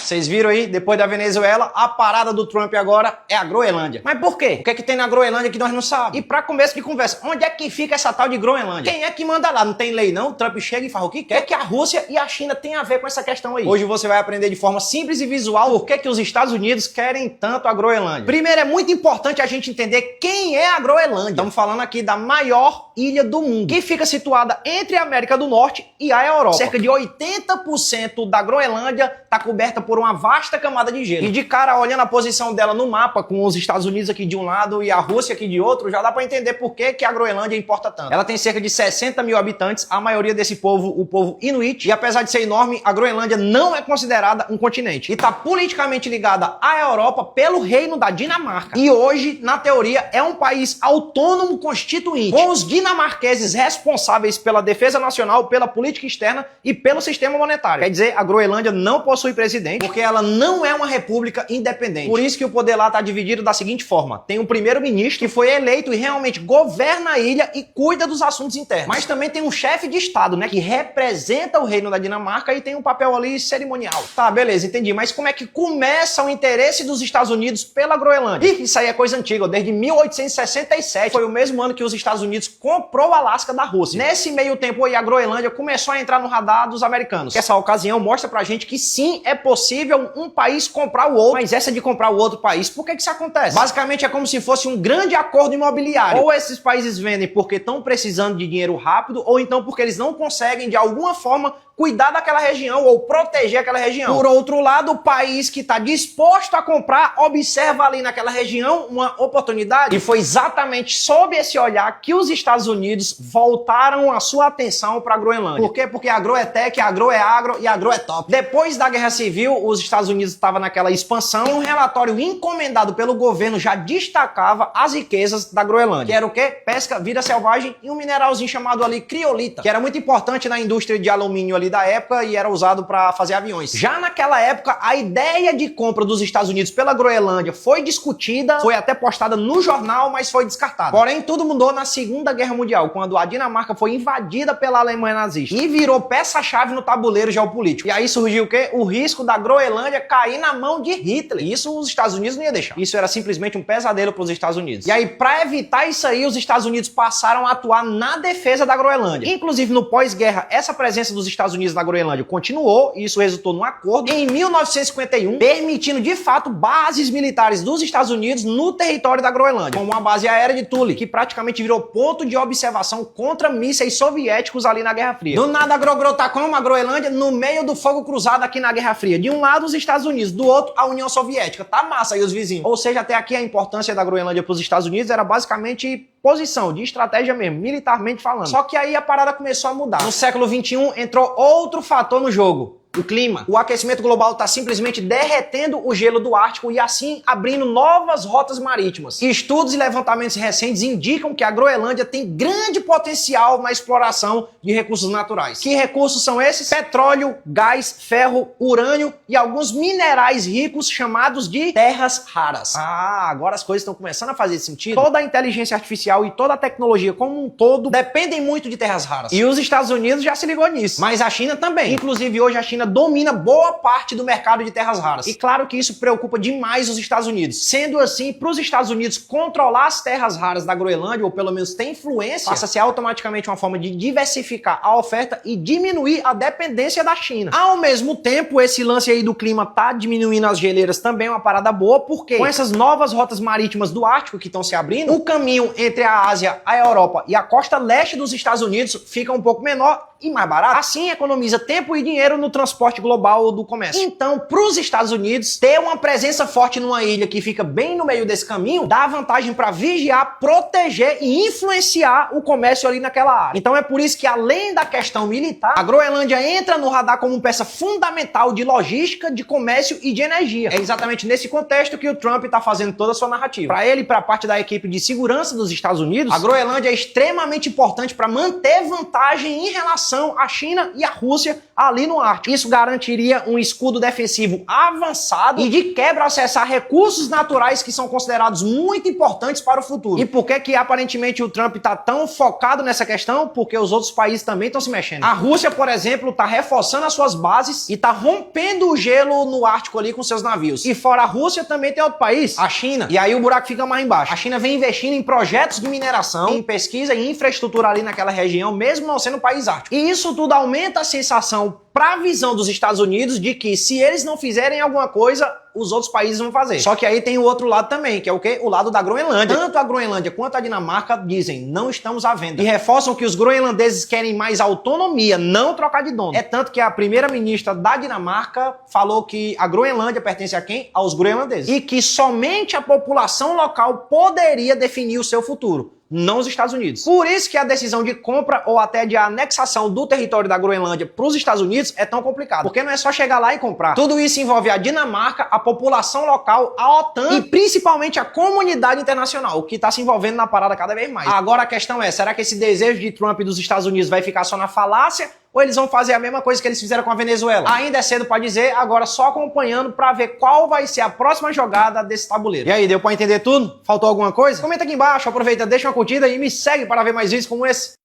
Vocês viram aí, depois da Venezuela, a parada do Trump agora é a Groenlândia. Mas por quê? O que é que tem na Groenlândia que nós não sabemos? E pra começo de conversa, onde é que fica essa tal de Groenlândia? Quem é que manda lá? Não tem lei não? O Trump chega e fala o que quer. O que a Rússia e a China têm a ver com essa questão aí? Hoje você vai aprender de forma simples e visual por que os Estados Unidos querem tanto a Groenlândia. Primeiro, é muito importante a gente entender quem é a Groenlândia. Estamos falando aqui da maior ilha do mundo, que fica situada entre a América do Norte e a Europa. Cerca de 80% da Groenlândia está coberta por uma vasta camada de gelo. E de cara, olhando a posição dela no mapa, com os Estados Unidos aqui de um lado e a Rússia aqui de outro, já dá para entender por que a Groenlândia importa tanto. Ela tem cerca de 60 mil habitantes, a maioria desse povo, o povo Inuit, e apesar de ser enorme, a Groenlândia não é considerada um continente. E está politicamente ligada à Europa pelo reino da Dinamarca. E hoje, na teoria, é um país autônomo constituinte, com os dinamarqueses responsáveis pela defesa nacional, pela política externa e pelo sistema monetário. Quer dizer, a Groenlândia não possui presidente, porque ela não é uma república independente. Por isso que o poder lá está dividido da seguinte forma: tem um primeiro-ministro que foi eleito e realmente governa a ilha e cuida dos assuntos internos. Mas também tem um chefe de estado, né, que representa o reino da Dinamarca e tem um papel ali cerimonial. Tá, beleza, entendi. Mas como é que começa o interesse dos Estados Unidos pela Groenlândia? Ih, isso aí é coisa antiga, desde 1867. Foi o mesmo ano que os Estados Unidos comprou o Alasca da Rússia. Nesse meio tempo aí, a Groenlândia começou a entrar no radar dos americanos. Essa ocasião mostra pra gente que sim, é possível um país comprar o outro. Mas essa de comprar o outro país, por que isso acontece? Basicamente é como se fosse um grande acordo imobiliário. Ou esses países vendem porque estão precisando de dinheiro rápido, ou então porque eles não conseguem de alguma forma cuidar daquela região ou proteger aquela região. Por outro lado, o país que está disposto a comprar observa ali naquela região uma oportunidade. E foi exatamente sob esse olhar que os Estados Unidos voltaram a sua atenção para a Groenlândia. Por quê? Porque agro é tech, agro é agro e agro é top. Depois da Guerra Civil, os Estados Unidos estavam naquela expansão e um relatório encomendado pelo governo já destacava as riquezas da Groenlândia. Que era o quê? Pesca, vida selvagem e um mineralzinho chamado ali criolita, que era muito importante na indústria de alumínio ali da época e era usado para fazer aviões. Já naquela época, a ideia de compra dos Estados Unidos pela Groenlândia foi discutida, foi até postada no jornal, mas foi descartada. Porém, tudo mudou na Segunda Guerra Mundial, quando a Dinamarca foi invadida pela Alemanha nazista e virou peça-chave no tabuleiro geopolítico. E aí surgiu o quê? O risco da Groenlândia cair na mão de Hitler. Isso os Estados Unidos não iam deixar. Isso era simplesmente um pesadelo para os Estados Unidos. E aí, para evitar isso aí, os Estados Unidos passaram a atuar na defesa da Groenlândia. Inclusive, no pós-guerra, essa presença dos Estados Unidos na Groenlândia continuou e isso resultou num acordo em 1951, permitindo de fato bases militares dos Estados Unidos no território da Groenlândia, como a base aérea de Thule, que praticamente virou ponto de observação contra mísseis soviéticos ali na Guerra Fria. Do nada, tá como a Groenlândia no meio do fogo cruzado aqui na Guerra Fria. De um lado, os Estados Unidos, do outro, a União Soviética. Tá massa aí os vizinhos. Ou seja, até aqui a importância da Groenlândia para os Estados Unidos era basicamente posição, de estratégia mesmo, militarmente falando. Só que aí a parada começou a mudar. No século XXI entrou outro fator no jogo: o clima. O aquecimento global está simplesmente derretendo o gelo do Ártico e assim abrindo novas rotas marítimas. Estudos e levantamentos recentes indicam que a Groenlândia tem grande potencial na exploração de recursos naturais. Que recursos são esses? Petróleo, gás, ferro, urânio e alguns minerais ricos chamados de terras raras. Ah, agora as coisas estão começando a fazer sentido. Toda a inteligência artificial e toda a tecnologia como um todo dependem muito de terras raras. E os Estados Unidos já se ligou nisso. Mas a China também. Inclusive hoje a China domina boa parte do mercado de terras raras. E claro que isso preocupa demais os Estados Unidos. Sendo assim, para os Estados Unidos controlar as terras raras da Groenlândia, ou pelo menos ter influência, passa a ser automaticamente uma forma de diversificar a oferta e diminuir a dependência da China. Ao mesmo tempo, esse lance aí do clima tá diminuindo as geleiras também é uma parada boa, porque com essas novas rotas marítimas do Ártico que estão se abrindo, o caminho entre a Ásia, a Europa e a costa leste dos Estados Unidos fica um pouco menor e mais barato. Assim, economiza tempo e dinheiro no transporte global do comércio. Então, para os Estados Unidos, ter uma presença forte numa ilha que fica bem no meio desse caminho, dá vantagem para vigiar, proteger e influenciar o comércio ali naquela área. Então é por isso que, além da questão militar, a Groenlândia entra no radar como peça fundamental de logística, de comércio e de energia. É exatamente nesse contexto que o Trump está fazendo toda a sua narrativa. Para ele e para parte da equipe de segurança dos Estados Unidos, a Groenlândia é extremamente importante para manter vantagem em relação relação à China e à Rússia ali no Ártico. Isso garantiria um escudo defensivo avançado e de quebra acessar recursos naturais que são considerados muito importantes para o futuro. E por que aparentemente o Trump está tão focado nessa questão? Porque os outros países também estão se mexendo. A Rússia, por exemplo, está reforçando as suas bases e está rompendo o gelo no Ártico ali com seus navios. E fora a Rússia também tem outro país, a China. E aí o buraco fica mais embaixo. A China vem investindo em projetos de mineração, em pesquisa e infraestrutura ali naquela região, mesmo não sendo um país ártico. E isso tudo aumenta a sensação para a visão dos Estados Unidos de que se eles não fizerem alguma coisa, os outros países vão fazer. Só que aí tem o outro lado também, que é o quê? O lado da Groenlândia. Tanto a Groenlândia quanto a Dinamarca dizem, não estamos à venda. E reforçam que os groenlandeses querem mais autonomia, não trocar de dono. É tanto que a primeira-ministra da Dinamarca falou que a Groenlândia pertence a quem? Aos groenlandeses. E que somente a população local poderia definir o seu futuro, não os Estados Unidos. Por isso que a decisão de compra ou até de anexação do território da Groenlândia para os Estados Unidos é tão complicado. Porque não é só chegar lá e comprar. Tudo isso envolve a Dinamarca, a população local, a OTAN e principalmente a comunidade internacional, que está se envolvendo na parada cada vez mais. Agora a questão é, será que esse desejo de Trump e dos Estados Unidos vai ficar só na falácia? Ou eles vão fazer a mesma coisa que eles fizeram com a Venezuela? Ainda é cedo para dizer, agora só acompanhando para ver qual vai ser a próxima jogada desse tabuleiro. E aí, deu para entender tudo? Faltou alguma coisa? Comenta aqui embaixo, aproveita, deixa uma curtida e me segue para ver mais vídeos como esse.